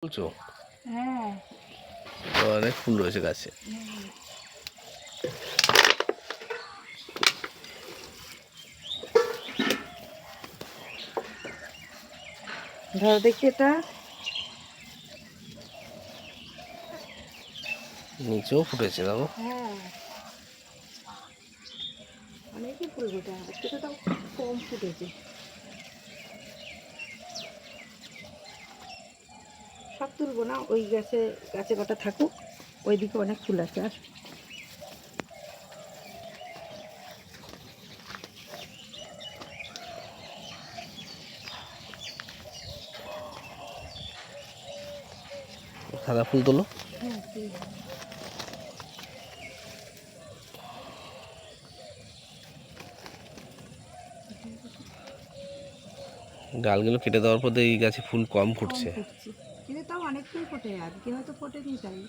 বলছো? হ্যাঁ, অনেক ফুল রয়েছে গাছে। ধরো দেখি এটা। নিচেও ফুটেছে, দেখো। হ্যাঁ, অনেকই ফুল ফোটে, আজকে তো তাও কম ফুটেছে। সব তুলবো না, ওই গাছে কটা থাকুক, ওইদিকে অনেক ফুল আছে। আর সাদা ফুল তোলো। হ্যাঁ, ডালগুলো কেটে দেওয়ার পর এই গাছে ফুল কম কম ফুটছে। ফুটছে, কিন্তু তাও অনেক ফুল ফোটে, আজকে হয়তো ফোটেনি তাই।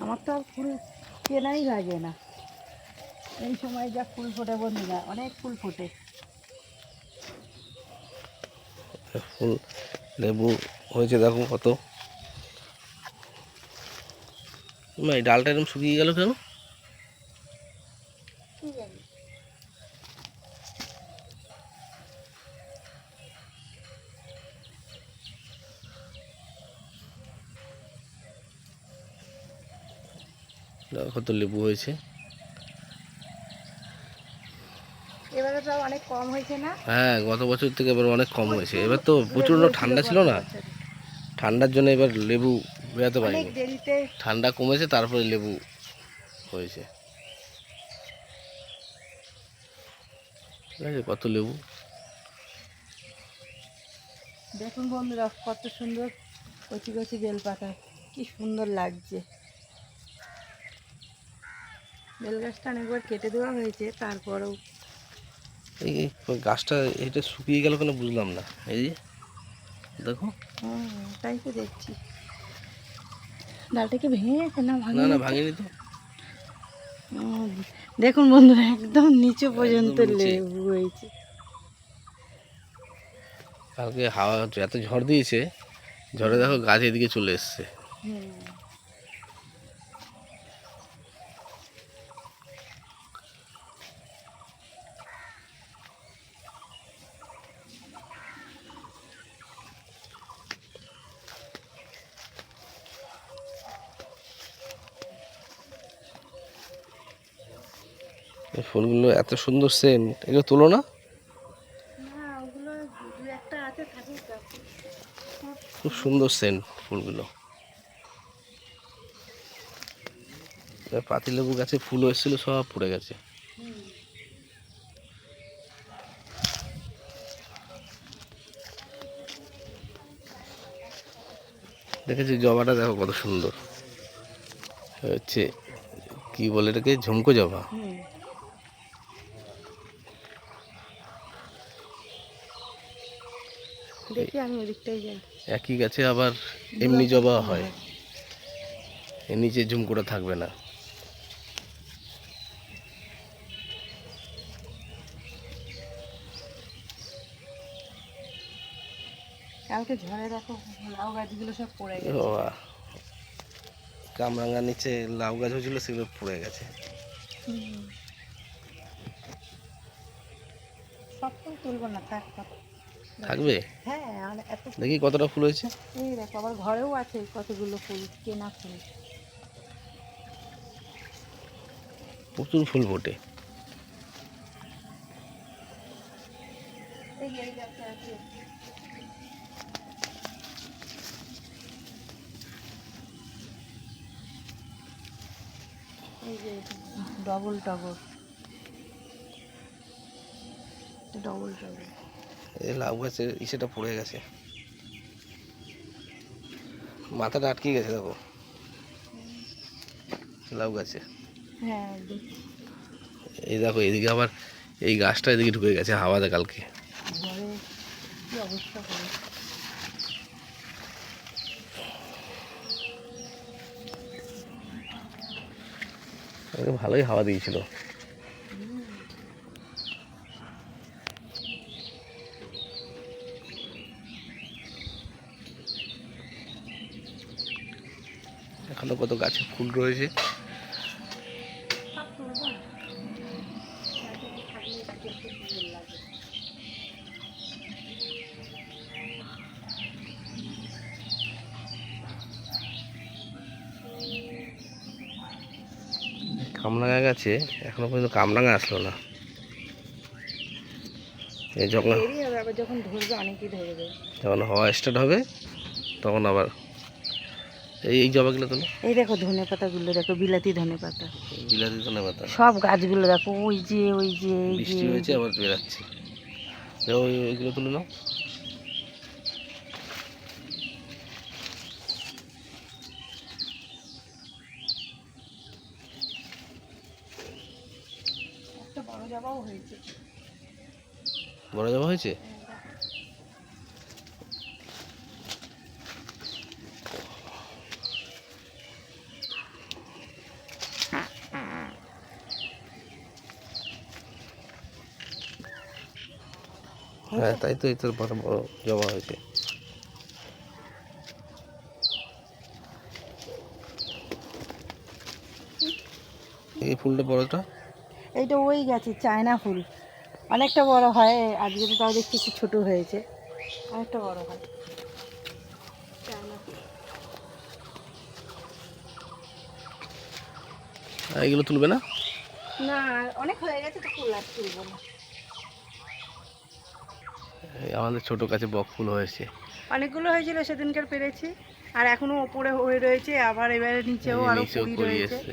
আমার তো আর ফুল কেনাই লাগে না, এই সময় যা ফুল ফোটে বন্ধুরা, অনেক ফুল ফোটে। ফুল লেবু হয়েছে, দেখো কত। এই ডালটা এরকম শুকিয়ে গেল কেন? কি জানি। দেখো কত লেবু হয়েছে। এবারে তো অনেক কম হয়েছে না? হ্যাঁ, গত বছর থেকে এবার অনেক কম হয়েছে। প্রচুর এবার তো লেবু প্রচণ্ড হয়েছিল ঠান্ডা ছিল গত না, বছরে, ঠান্ডার জন্য এবার লেবু বেরোতে অনেক পারেনি। দেরিতে। ঠান্ডা কমেছে, তারপরে লেবু হয়েছে। ঠিক আছে, কত লেবু। দেখুন বন্ধুরা, কত সুন্দর কচি কচি বেলপাতা, কি সুন্দর লাগছে। বেল গাছটা অনেকবার কেটে দেওয়া হয়েছে, তারপরেও এই গাছটা এটা শুকিয়ে গেল কেন বুঝলাম না। এই যে দেখো। তাই তো দেখছি। ডালটা কি ভেঙে গেছে না না ভাঙেনি না, তো? ভাঙেনি তো। দেখুন বন্ধুরা, একদম নিচে একদম পর্যন্ত নিচে। লেবু হয়েছে। কালকে হাওয়া এত ঝড় দিয়েছে, ঝড়ে দেখো গাছ এদিকে চলে এসছে। হুম, এই ফুলগুলো এত সুন্দর সেন্ট, এগুলো তোলো না? না, ওগুলো দু একটা আছে, থাকুক গাছে। খুব সুন্দর সেন্ট ফুলগুলো। পাতিলেবু গাছে ফুল এসেছিল, সব পড়ে গেছে। হুম, দেখেছি জবাটা, দেখো কত সুন্দর হচ্ছে। কি বলে এটাকে? ঝুমকো জবা। হুম। দেখি আমি ওদিকটাই যাই। একই গাছে আবার দু এমনি রকম জবা ফুল হয়, এর নিচে ঝুমকোটা থাকবে না। কালকে ঝড়ে দেখো লাউ গাছগুলো সব পড়ে ও গেছে। বাবা, কামরাঙ্গার নিচে লাউ গাছ হয়েছিল, সেগুলো পড়ে গেছে। হুম, সব ফুল তুলবো না, থাক থাক। থাকবে। হ্যাঁ, আর এত দেখি কতটা ফুল হয়েছে। এই দেখো, আবার ঘরেও আছে কতগুলো ফুল, কেনা ফুল। প্রচুর ফুল ফোটে। এই গাছে আছে। এই যে ডবল টগর, ডবল টগর। এই লাউ গাছের ইসেটা পড়ে গেছে, মাথাটা আটকে গেছে, দেখো। লাউ গাছে। হ্যাঁ দেখছি। এই দেখো এদিকে আবার এই গাছটা এদিকে ঢুকে গেছে হাওয়াতে কালকে। ঘরে কি অবস্থা করে। ভালোই হাওয়া দিয়েছিল। এখনো কত গাছে ফুল রয়েছে। কামরাঙা গাছে এখনো পর্যন্ত কামরাঙা আসলো না। এই যখন আবার যখন ধরবে অনেকেই ধরবে। যখন হাওয়া স্টার্ট হবে তখন আবার এই জবাগুলো তো এই দেখো ধনে পাতাগুলো দেখো, বিলাতি ধনে পাতা, বিলাতি ধনে পাতা। সব গাছগুলো দেখো, ওই যে বৃষ্টি হয়েছে আবার বেরাচ্ছে। ওইগুলো তুলে নাও। একটা বড় জবাও হয়েছে। বড় জবা হয়েছে? হ্যাঁ তাই তো, এই তো বড় বড় জবা হয়েছে। এই ফুলটা বড়টা, এইটা ওই গাছে চায়না ফুল, অনেকটা বড় হয়। আজকে তো তাও দেখছি একটু ছোট হয়েছে, অনেকটা বড় হয় চায়না ফুল। এইগুলো তুলবে না? না অনেক হয়ে গেছে তো, ফুল আর তুলবো না। আমাদের ছোট গাছে বক ফুল হয়েছে, অনেকগুলো হয়েছিল সেদিনকার পেরেছি, আর এখনো ওপরে হয়ে রয়েছে, আবার এবারে নিচেও আরো কুড়ি রয়েছে।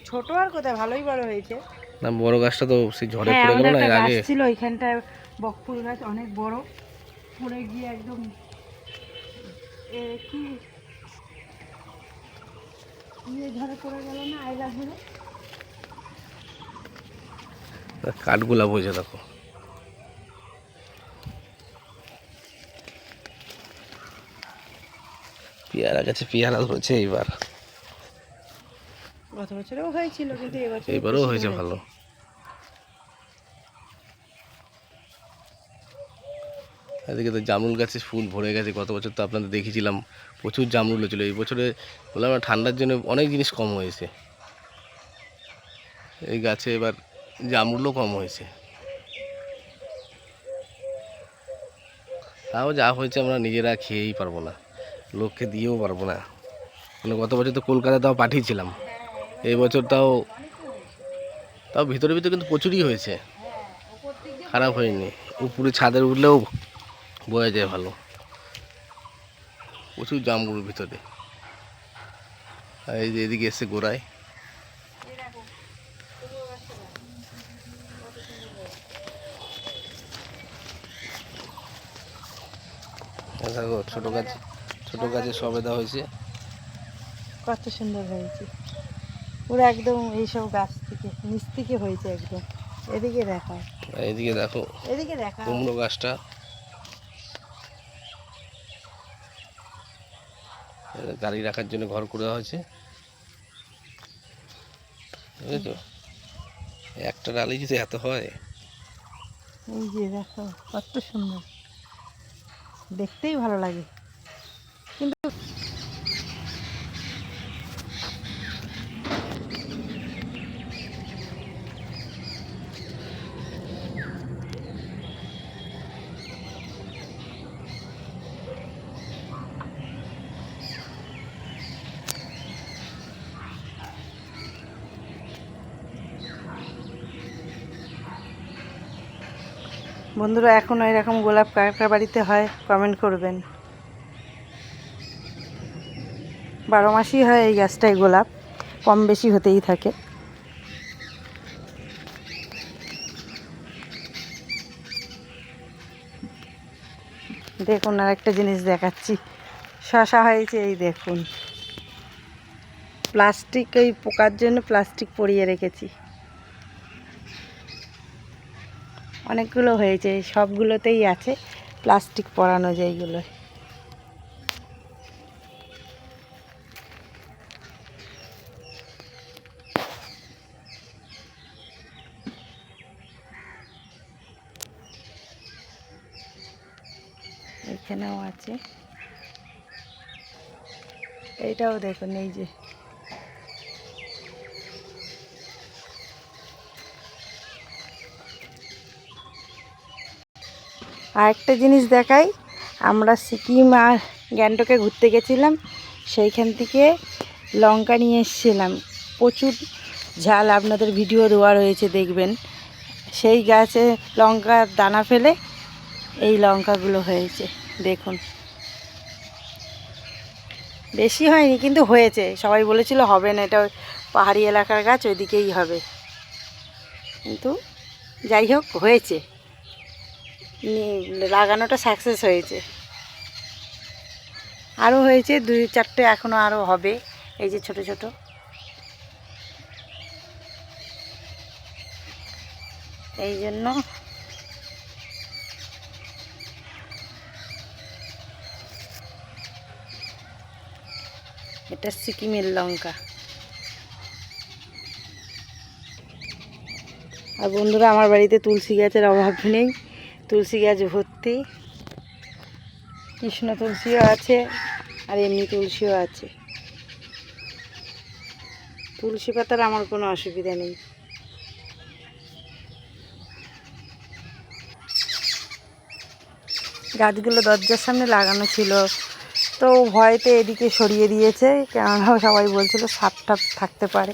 ছোট আর কোথায়, ভালোই বড় হয়েছে। না বড় গাছটা তো সেই ঝড়ে হ্যাঁ, পড়ে গেল না একটা এর গাছ আগে। ছিল ওইখানটায় বকফুল গাছ, অনেক বড়, পড়ে গিয়ে একদম কি ঝড়ে পড়ে গেল না, আয়লা ধরে। কাঠগুলা বোঝে দেখো। পেয়ারা গাছে পেয়ারা ধরেছে এইবার। গত বছরেও হয়েছিল, কিন্তু এবারও হয়েছে ভালো। এদিকে তো জামরুল গাছে ফুল ভরে গেছে। গত বছর তো আপনাদের দেখিয়েছিলাম প্রচুর জামরুল হয়েছিল। এই বছরে বললাম না, ঠান্ডার জন্য অনেক জিনিস কম হয়েছে। এই গাছে এবার জামরুলও কম হয়েছে। তাও যা হয়েছে আমরা নিজেরা খেয়েই পারবো না, লোককে দিয়েও পারবো না। মানে গত বছর তো কলকাতা তাও পাঠিয়েছিলাম, এই বছর তাও তাও ভিতরে ভিতরে কিন্তু প্রচুরই হয়েছে, খারাপ হয়নি। উপরে ছাদের উঠলেও বোঝা যায় ভালো, প্রচুর জামরুল ভিতরে। আর এই যে এদিকে এসে গোড়ায় দেখো ছোট গাছে সবেদা হয়েছে, কত সুন্দর হয়েছে পুরো একদম। এইসব গাছ থেকে নিচ থেকে হয়েছে একদম। এদিকে দেখো, এদিকে দেখো এদিকে দেখো কুমড়ো গাছটা, গাড়ি রাখার জন্য ঘর করে দেওয়া হয়েছে, বুঝেছো? একটা ডালি যদি এত হয়। এই যে দেখো কত সুন্দর, দেখতেই ভালো লাগে। কিন্তু বন্ধুরা, এখনও এরকম গোলাপ কার কার বাড়িতে হয় কমেন্ট করবেন। 12 মাসই হয় এই গাছটায় গোলাপ, কম বেশি হতেই থাকে। দেখুন আর একটা জিনিস দেখাচ্ছি, শসা হয়েছে, এই দেখুন। প্লাস্টিক, ওই পোকার জন্য প্লাস্টিক পরিয়ে রেখেছি। অনেকগুলো হয়েছে, সবগুলোতেই আছে প্লাস্টিক পরানো যেইগুলো। এখানেও আছে, এইটাও দেখুন, এই যে আরেকটা জিনিস দেখাই, আমরা সিকিম আর গ্যাংটকে ঘুরতে গেছিলাম, সেইখান থেকে লঙ্কা নিয়ে এসেছিলাম, প্রচুর ঝাল, আপনাদের ভিডিও দেওয়া রয়েছে দেখবেন। সেই গাছে লঙ্কার দানা ফেলে এই লঙ্কাগুলো হয়েছে, দেখুন। বেশি হয়নি কিন্তু হয়েছে, সবাই বলেছিল হবে না, এটা পাহাড়ি এলাকার গাছ, ওইদিকেই হবে, কিন্তু যাই হোক হয়েছে, লাগানোটা সাকসেস হয়েছে। আরও হয়েছে 2-4টে, এখনও আরও হবে, এই যে ছোট ছোট। এই জন্য এটা সিকিমের লঙ্কা। আর বন্ধুরা, আমার বাড়িতে তুলসী গাছের অভাব নেই, তুলসী গাছ ভর্তি, কৃষ্ণ তুলসীও আছে আর এমনি তুলসীও আছে। তুলসী পাতার আমার কোনো অসুবিধা নেই। গাছগুলো দরজার সামনে লাগানো ছিল, তো ভয়তে এদিকে সরিয়ে দিয়েছে, কেননা সবাই বলছিল সাপ টাপ থাকতে পারে।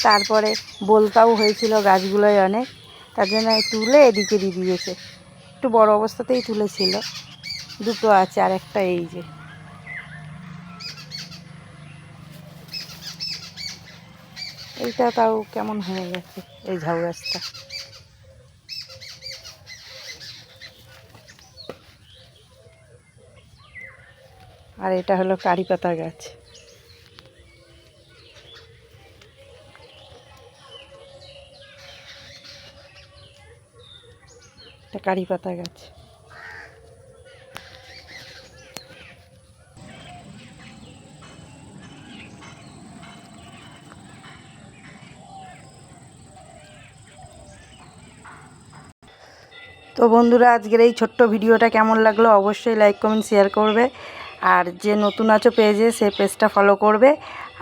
তারপরে বলতাও হয়েছিল গাছগুলোই অনেক, তার জন্য তুলে এদিকে দিয়ে দিয়েছে। একটু বড় অবস্থাতেই তুলেছিল, দুটো আছে, আর একটা এই যে। এইটা তাও কেমন হয়ে গেছে, এই ঝাউ গাছটা। আর এটা হলো কারি পাতা গাছ। এটা কারি পাতা গাছ। তো বন্ধুরা, আজকের এই ছোট্ট ভিডিওটা কেমন লাগলো অবশ্যই লাইক কমেন্ট শেয়ার করবে, আর যে নতুন আছো পেজে, সেই পেজটা ফলো করবে।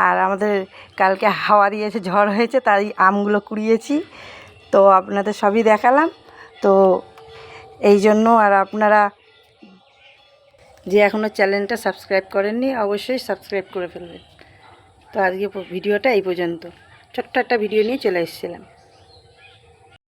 আর আমাদের কালকে হাওয়া দিয়েছে, ঝড় হয়েছে, তাই আমগুলো কুড়িয়েছি, তো আপনাদের সবই দেখালাম। তো এই জন্য, আর আপনারা যে এখনও চ্যানেলটা সাবস্ক্রাইব করেননি, অবশ্যই সাবস্ক্রাইব করে ফেলবেন। তো আজকে ভিডিওটা এই পর্যন্ত, ছোট্ট একটা ভিডিও নিয়ে চলে এসেছিলাম।